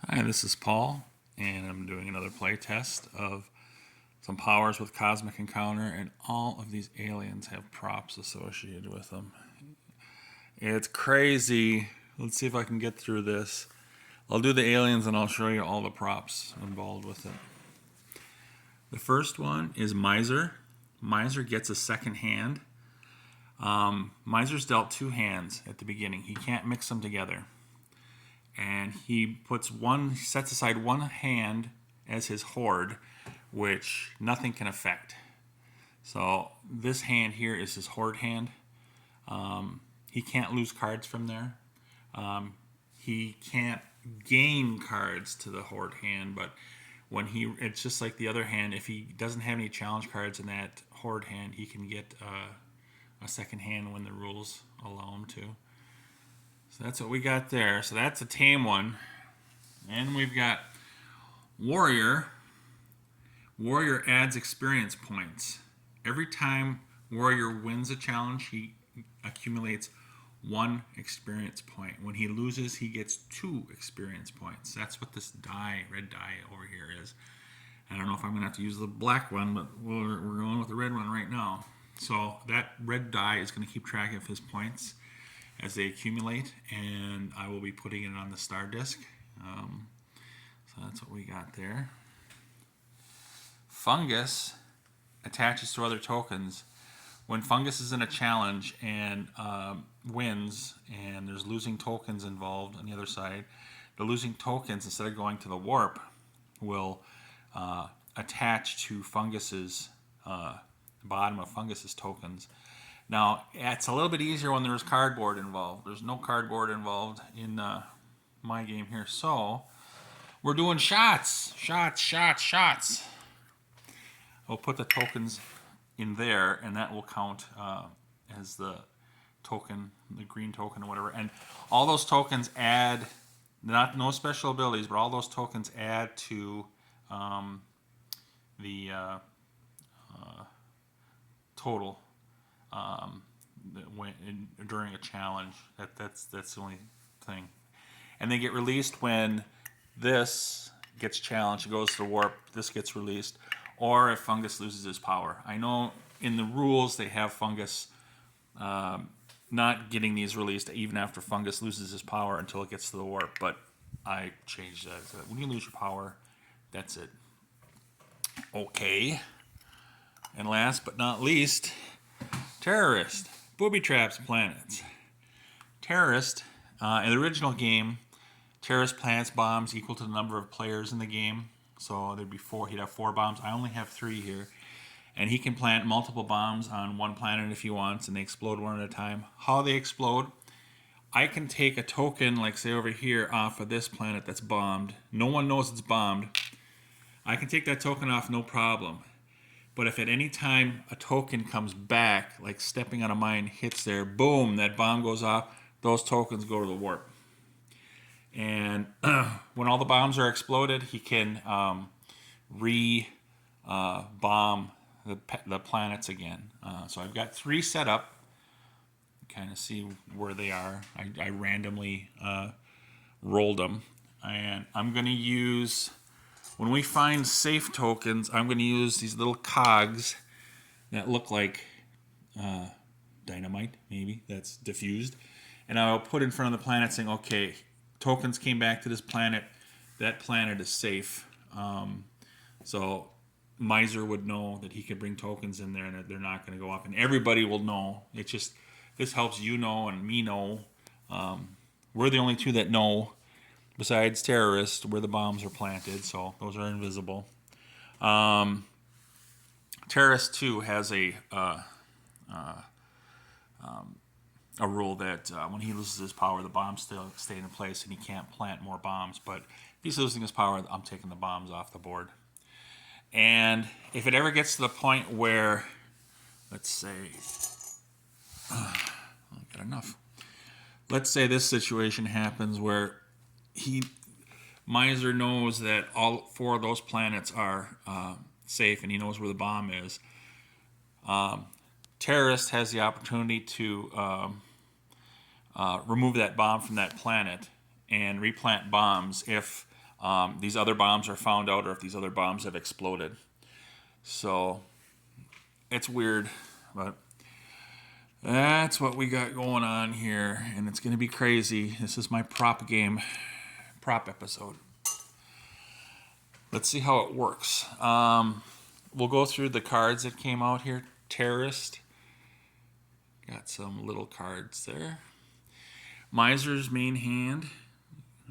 Hi, this is Paul, and I'm doing another play test of some powers with Cosmic Encounter, and all of these aliens have props associated with them. It's crazy. Let's see if I can get through this. I'll do the aliens and I'll show you all the props involved with it. The first one is Miser. Miser gets a second hand. Miser's dealt two hands at the beginning. He can't mix them together. And he sets aside one hand as his hoard, which nothing can affect. So this hand here is his hoard hand. He can't lose cards from there. He can't gain cards to the hoard hand, but it's just like the other hand. If he doesn't have any challenge cards in that hoard hand, he can get a second hand when the rules allow him to. So that's what we got there. So that's a tame one. And we've got Warrior. Warrior adds experience points. Every time Warrior wins a challenge, he accumulates 1 experience point. When he loses, he gets 2 experience points. That's what this die, red die over here is. I don't know if I'm going to have to use the black one, but we're going with the red one right now. So that red die is going to keep track of his points as they accumulate, and I will be putting it on the star disc. So that's what we got there. Fungus attaches to other tokens. When Fungus is in a challenge and wins, and there's losing tokens involved on the other side, the losing tokens, instead of going to the warp, will attach to Fungus's bottom of Fungus's tokens. Now, it's a little bit easier when there's cardboard involved. There's no cardboard involved in my game here. So, we're doing shots. Shots. I'll put the tokens in there, and that will count as the token, the green token or whatever. And all those tokens add, no special abilities, but all those tokens add to the total during a challenge. That's the only thing. And they get released when this gets challenged, it goes to the warp, this gets released, or if Fungus loses his power. I know in the rules they have Fungus not getting these released even after Fungus loses his power until it gets to the warp, but I changed that. So when you lose your power, that's it. Okay. And last but not least, Terrorist. Booby traps planets. Terrorist, in the original game, Terrorist plants bombs equal to the number of players in the game. So there'd be 4. He'd have 4 bombs. I only have 3 here. And he can plant multiple bombs on one planet if he wants, and they explode one at a time. How they explode, I can take a token, like say over here, off of this planet that's bombed. No one knows it's bombed. I can take that token off, no problem. But if at any time a token comes back, like stepping on a mine hits there, boom, that bomb goes off, those tokens go to the warp. And when all the bombs are exploded, he can bomb the planets again. So I've got 3 set up. Kind of see where they are. I randomly rolled them. And I'm going to use, when we find safe tokens, I'm going to use these little cogs that look like dynamite, maybe, that's diffused. And I'll put in front of the planet saying, okay, tokens came back to this planet. That planet is safe. So Miser would know that he could bring tokens in there and that they're not going to go off. And everybody will know. It's just, this helps you know and me know. We're the only 2 that know, besides Terrorists, where the bombs are planted. So those are invisible. Terrorist 2 has a rule that when he loses his power, the bombs still stay in place and he can't plant more bombs. But if he's losing his power, I'm taking the bombs off the board. And if it ever gets to the point where, let's say, I've got enough. Let's say this situation happens where Miser knows that all 4 of those planets are safe and he knows where the bomb is. Terrorist has the opportunity to remove that bomb from that planet and replant bombs if these other bombs are found out, or if these other bombs have exploded. So it's weird, but that's what we got going on here, and it's going to be crazy. This is my prop episode. Let's see how it works. We'll go through the cards that came out here. Terrorist. Got some little cards there. Miser's main hand.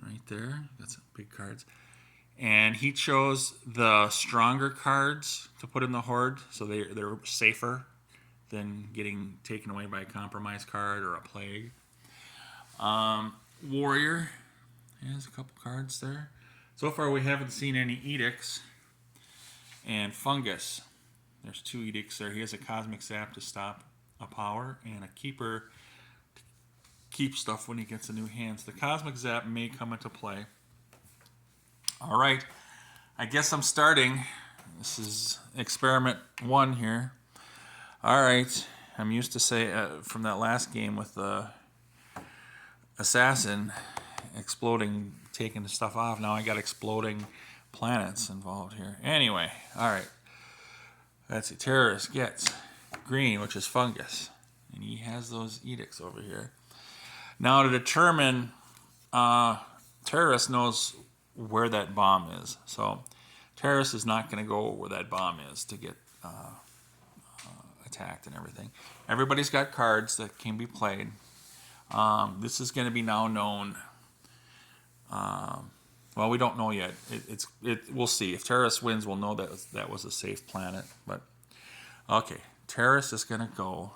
Right there. Got some big cards. And he chose the stronger cards to put in the horde, so they're safer than getting taken away by a compromise card or a plague. Warrior has a couple cards there. So far we haven't seen any edicts. And Fungus. There's 2 edicts there. He has a cosmic zap to stop a power, and a keeper to keep stuff when he gets a new hand. So the cosmic zap may come into play. All right. I guess I'm starting. This is experiment 1 here. All right, I'm used to say from that last game with the assassin exploding, taking the stuff off. Now I got exploding planets involved here. Anyway, all right. Let's see. Terrorist gets green, which is Fungus, and he has those edicts over here. Now to determine, Terrorist knows where that bomb is, so Terrorist is not going to go where that bomb is to get attacked and everything. Everybody's got cards that can be played. This is going to be now known. Well, we don't know yet. We'll see. If Terrorist wins, we'll know that was a safe planet. But okay, Terrorist is going to go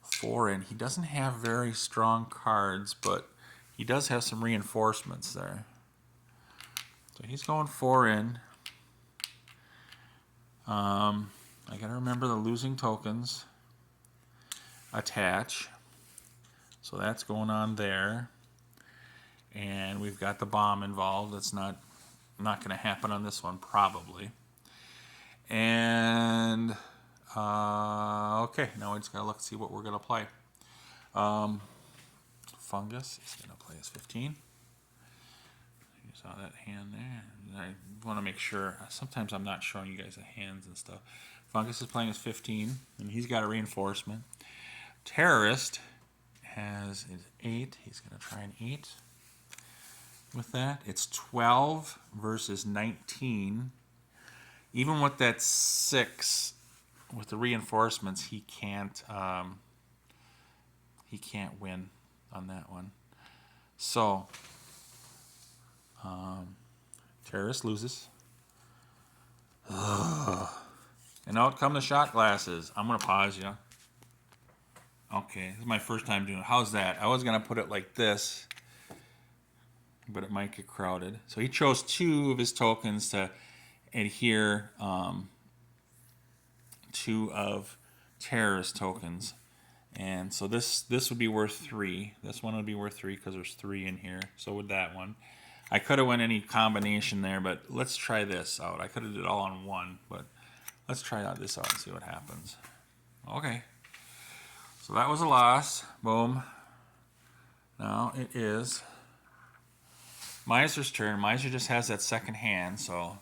4 in. He doesn't have very strong cards, but he does have some reinforcements there. So he's going 4 in. I got to remember the losing tokens. Attach. So that's going on there. And we've got the bomb involved. That's not going to happen on this one, probably. And, okay, now we just got to look and see what we're going to play. Fungus is going to play as 15. You saw that hand there. I want to make sure. Sometimes I'm not showing you guys the hands and stuff. Fungus is playing as 15, and he's got a reinforcement. Terrorist has his 8. He's going to try an 8 with that. It's 12 versus 19. Even with that 6, with the reinforcements, he can't win on that one. So, Terrorist loses. And out come the shot glasses. I'm going to pause you. Okay, this is my first time doing it. How's that? I was going to put it like this, but it might get crowded. So he chose 2 of his tokens to adhere 2 of Terrorist tokens. And so this would be worth 3. This one would be worth 3 because there's 3 in here. So would that one. I could have went any combination there, but let's try this out. I could have did it all on 1, but let's try this out and see what happens. Okay. So that was a loss. Boom. Now it is Miser's turn. Miser just has that second hand, so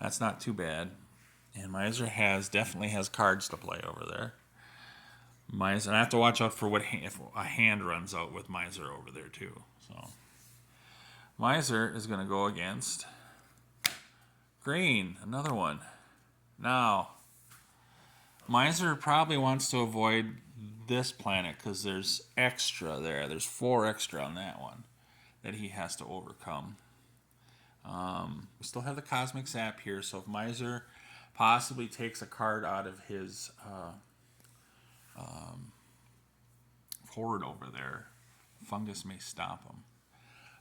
that's not too bad. And Miser definitely has cards to play over there. Miser, and I have to watch out for if a hand runs out with Miser over there too. So Miser is going to go against green, another one. Now, Miser probably wants to avoid this planet because there's extra there. There's 4 extra on that one that he has to overcome. We still have the Cosmic Zap here, so if Miser possibly takes a card out of his horde over there, Fungus may stop him.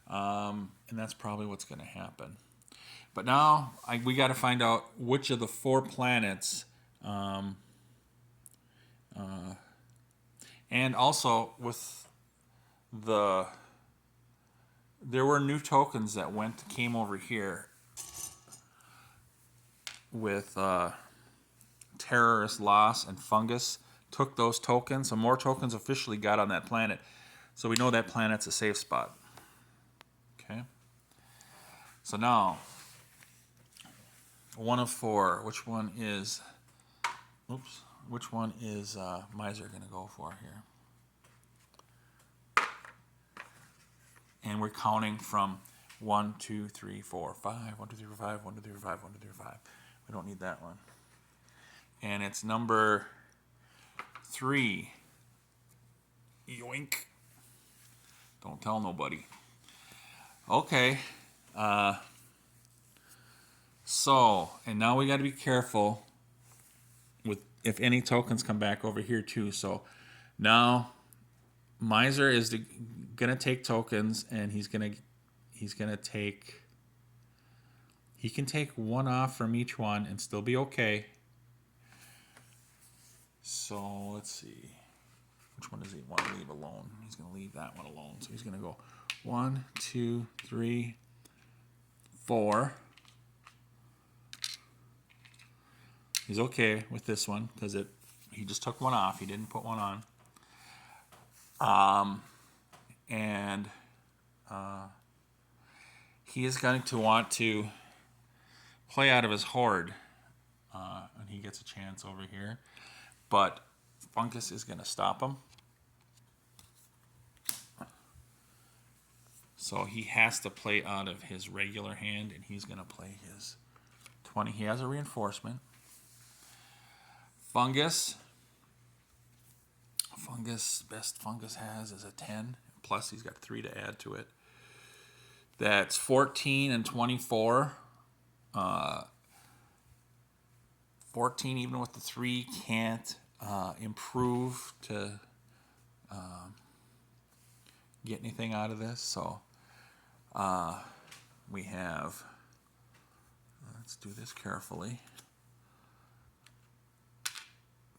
And that's probably what's going to happen. But now we got to find out which of the 4 planets, and also with there were new tokens that came over here with Terrorist Loss and Fungus. Took those tokens, so more tokens officially got on that planet. So we know that planet's a safe spot. Okay. So now, one of four. Which one is... Oops. Which one is Miser going to go for here? And we're counting from 1, 2, 3, 4, 5. 1, 2, 3, 4, 5. 1, 2, 3, 4, 5. 1, 2, 3, 4, 5. We don't need that one. And it's number 3. Yoink. Don't tell nobody. Okay. So, and now we got to be careful with if any tokens come back over here too. So now Miser is gonna take tokens, and he's gonna take. He can take one off from each one and still be okay. So let's see. Which one does he want to leave alone? He's going to leave that one alone. So he's going to go 1, 2, 3, 4. He's okay with this one because he just took one off. He didn't put one on. And he is going to want to play out of his horde. And he gets a chance over here. But Fungus is going to stop him. So he has to play out of his regular hand, and he's going to play his 20. He has a reinforcement. Fungus, best Fungus has is a 10. Plus he's got 3 to add to it. That's 14 and 24. 14, even with the 3, can't improve to get anything out of this. So we have, let's do this carefully.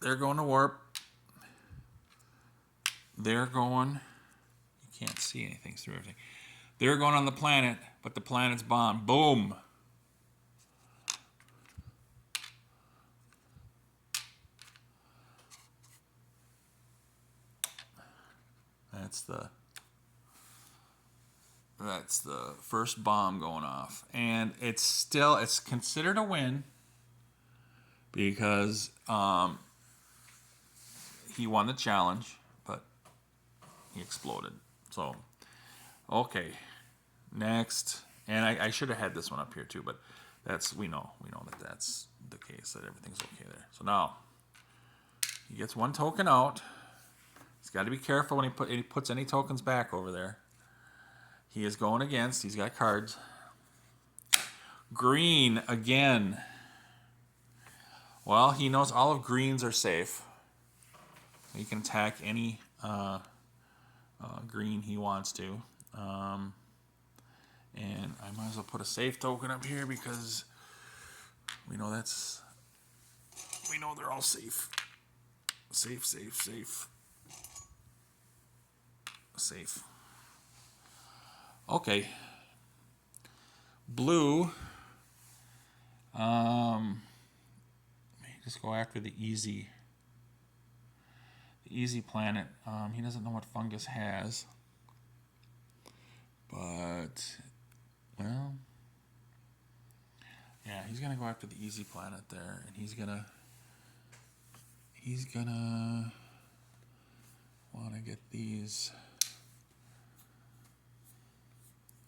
They're going to warp. They're going, you can't see anything through everything. They're going on the planet, but the planet's bombed. Boom. That's the first bomb going off. And it's considered a win because he won the challenge, but he exploded. So, okay. Next. And I should have had this one up here too, but we know that that's the case, that everything's okay there. So now, he gets one token out. He's got to be careful when he puts any tokens back over there. He is going against. He's got cards. Green again. Well, he knows all of greens are safe. He can attack any green he wants to. And I might as well put a safe token up here because we know they're all safe. Safe. Safe. Okay. Blue. Just go after the easy planet. He doesn't know what Fungus has. But, well, yeah, he's going to go after the easy planet there. And he's going to want to get these.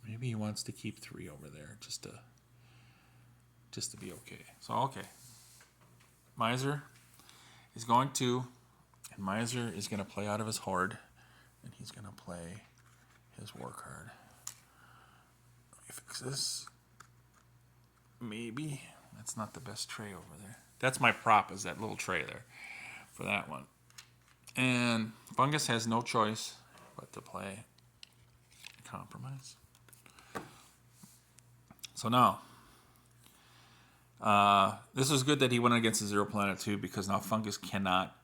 Maybe he wants to keep 3 over there just to be okay. So, okay. Miser is going to, and Miser is going to play out of his horde, and he's going to play his war card. Let me fix this. Maybe. That's not the best tray over there. That's my prop, is that little tray there for that one. And Fungus has no choice but to play compromise. So now, this is good that he went against the 0 planet too, because now Fungus cannot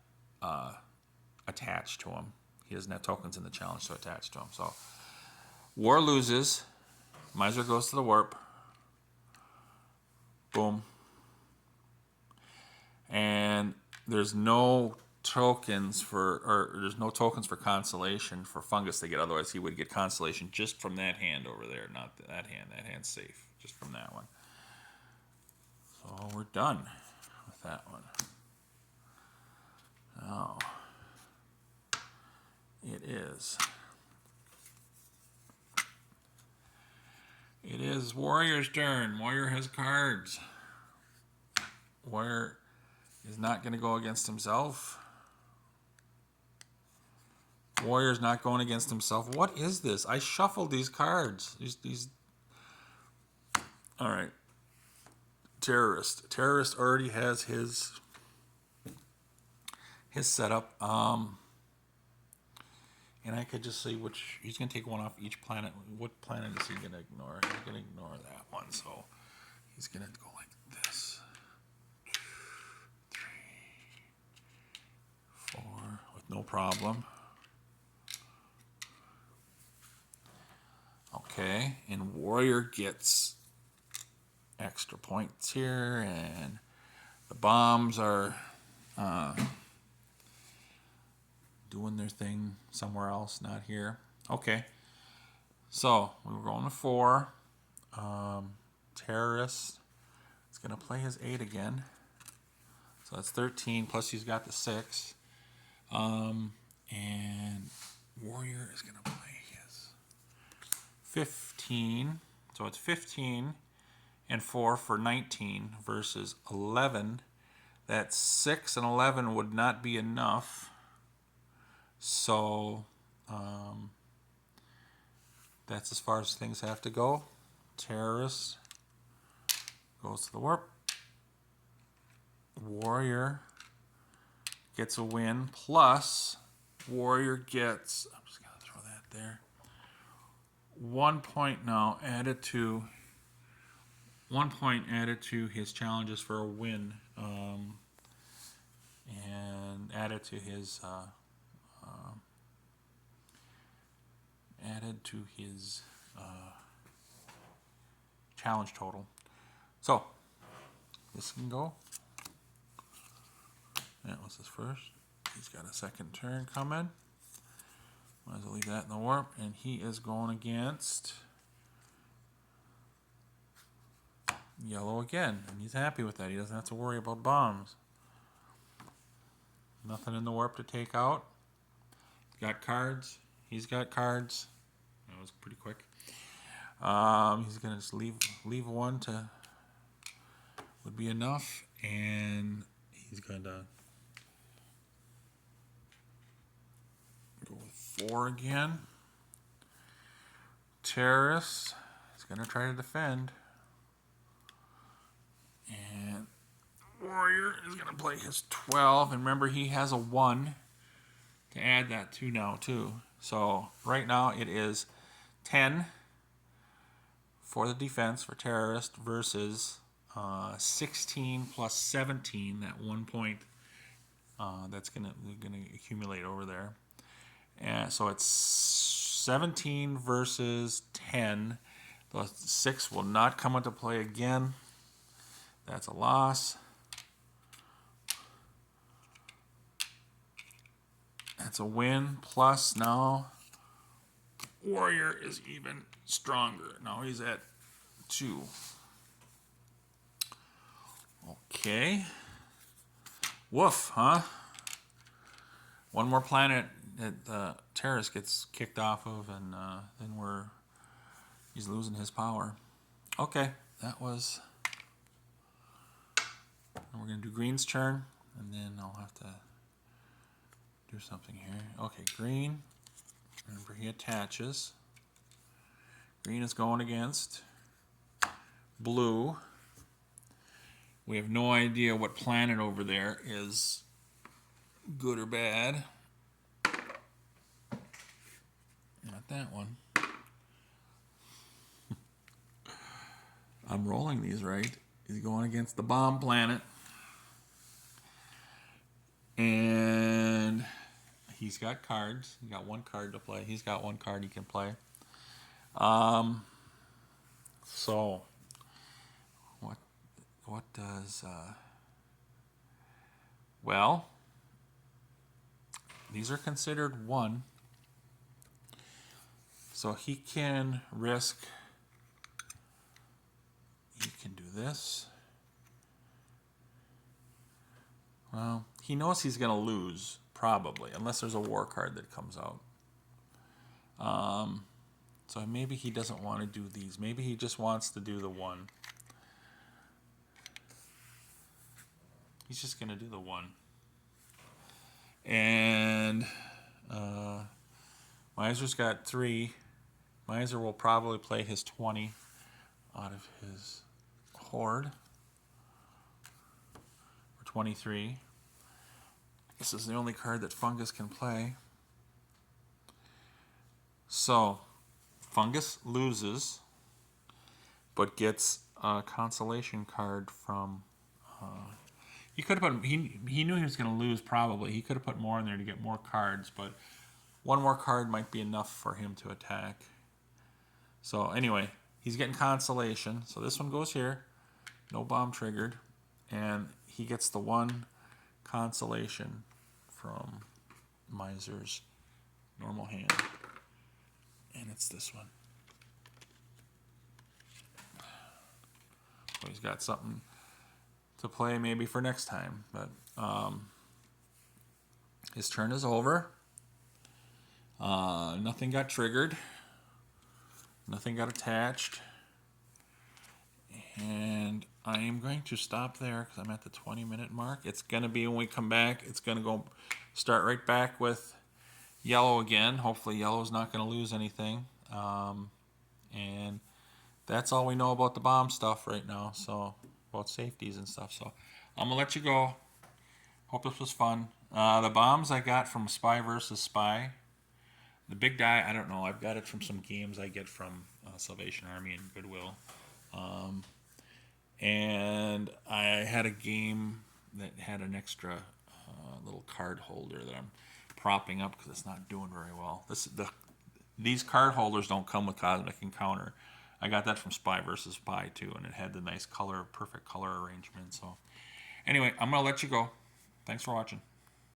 attach to him. He doesn't have tokens in the challenge to attach to him. So, war loses. Miser goes to the warp. Boom. And there's no tokens for, or there's no tokens for consolation for Fungus to get. Otherwise, he would get consolation just from that hand over there, not that hand. That hand's safe, just from that one. So we're done with that one. Now, it is. It is Warrior's turn. Warrior has cards. Warrior is not going to go against himself. Warrior's not going against himself. What is this? I shuffled these cards. These. All right. Terrorist. Terrorist already has his setup. And I could just see which, he's going to take one off each planet. What planet is he going to ignore? He's going to ignore that one. So he's going to go like this. 2, 3, 4, with no problem. Okay, and Warrior gets extra points here, and the bombs are doing their thing somewhere else, not here. Okay, so we were going to 4. Terrorist is going to play his 8 again. So that's 13, plus he's got the 6. And Warrior is going to play his 15. So it's 15 and 4 for 19 versus 11. That 6 and 11 would not be enough. So that's as far as things have to go. Terrorist goes to the warp. Warrior gets a win. Plus, Warrior gets, I'm just going to throw that there. 1 point now added to, 1 point added to his challenges for a win. And added to his challenge total. So this can go. That was his first. He's got a second turn coming. Might as well leave that in the warp. And he is going against yellow again. And he's happy with that. He doesn't have to worry about bombs. Nothing in the warp to take out. Got cards. He's got cards. That was pretty quick. He's going to just leave one to, would be enough. And he's going to go with 4 again. Terrorist is going to try to defend. And Warrior is going to play his 12. And remember, he has a 1 to add that to now, too. So right now it is 10 for the defense for Terrorist versus 16 plus 17, that 1 point that's gonna accumulate over there. And so it's 17 versus 10. The 6 will not come into play again. That's a loss. That's a win. Plus now Warrior is even stronger. Now he's at 2. Okay. Woof, huh? One more planet that the Terrorist gets kicked off of, and then he's losing his power. Okay, that was. And we're gonna do Green's turn, and then I'll have to do something here. Okay, Green. Remember, he attaches. Green is going against Blue. We have no idea what planet over there is good or bad. Not that one. I'm rolling these right. He's going against the bomb planet. And he's got cards. He's got 1 card to play. He's got 1 card he can play. So what does well, these are considered 1. So he can risk, he can do this. Well, he knows he's going to lose, probably, unless there's a war card that comes out. So maybe he doesn't want to do these. Maybe he just wants to do the 1. He's just going to do the 1. And Miser's got 3. Miser will probably play his 20 out of his hoard. Or 23. This is the only card that Fungus can play. So, Fungus loses, but gets a consolation card from... he could have put... He knew he was going to lose, probably. He could have put more in there to get more cards, but one more card might be enough for him to attack. So, anyway, he's getting consolation. So this one goes here. No bomb triggered. And he gets the 1 consolation from Miser's normal hand. And it's this one. So he's got something to play maybe for next time. But his turn is over. Nothing got triggered. Nothing got attached. And I am going to stop there because I'm at the 20-minute mark. It's going to be when we come back. It's going to go start right back with yellow again. Hopefully yellow's not going to lose anything. And that's all we know about the bomb stuff right now. So about safeties and stuff. So I'm going to let you go. Hope this was fun. The bombs I got from Spy vs. Spy. The big die, I don't know. I've got it from some games I get from Salvation Army and Goodwill. And I had a game that had an extra little card holder that I'm propping up because it's not doing very well. These card holders don't come with Cosmic Encounter. I got that from Spy vs. Spy too, and it had the nice color, perfect color arrangement. So anyway, I'm going to let you go. Thanks for watching.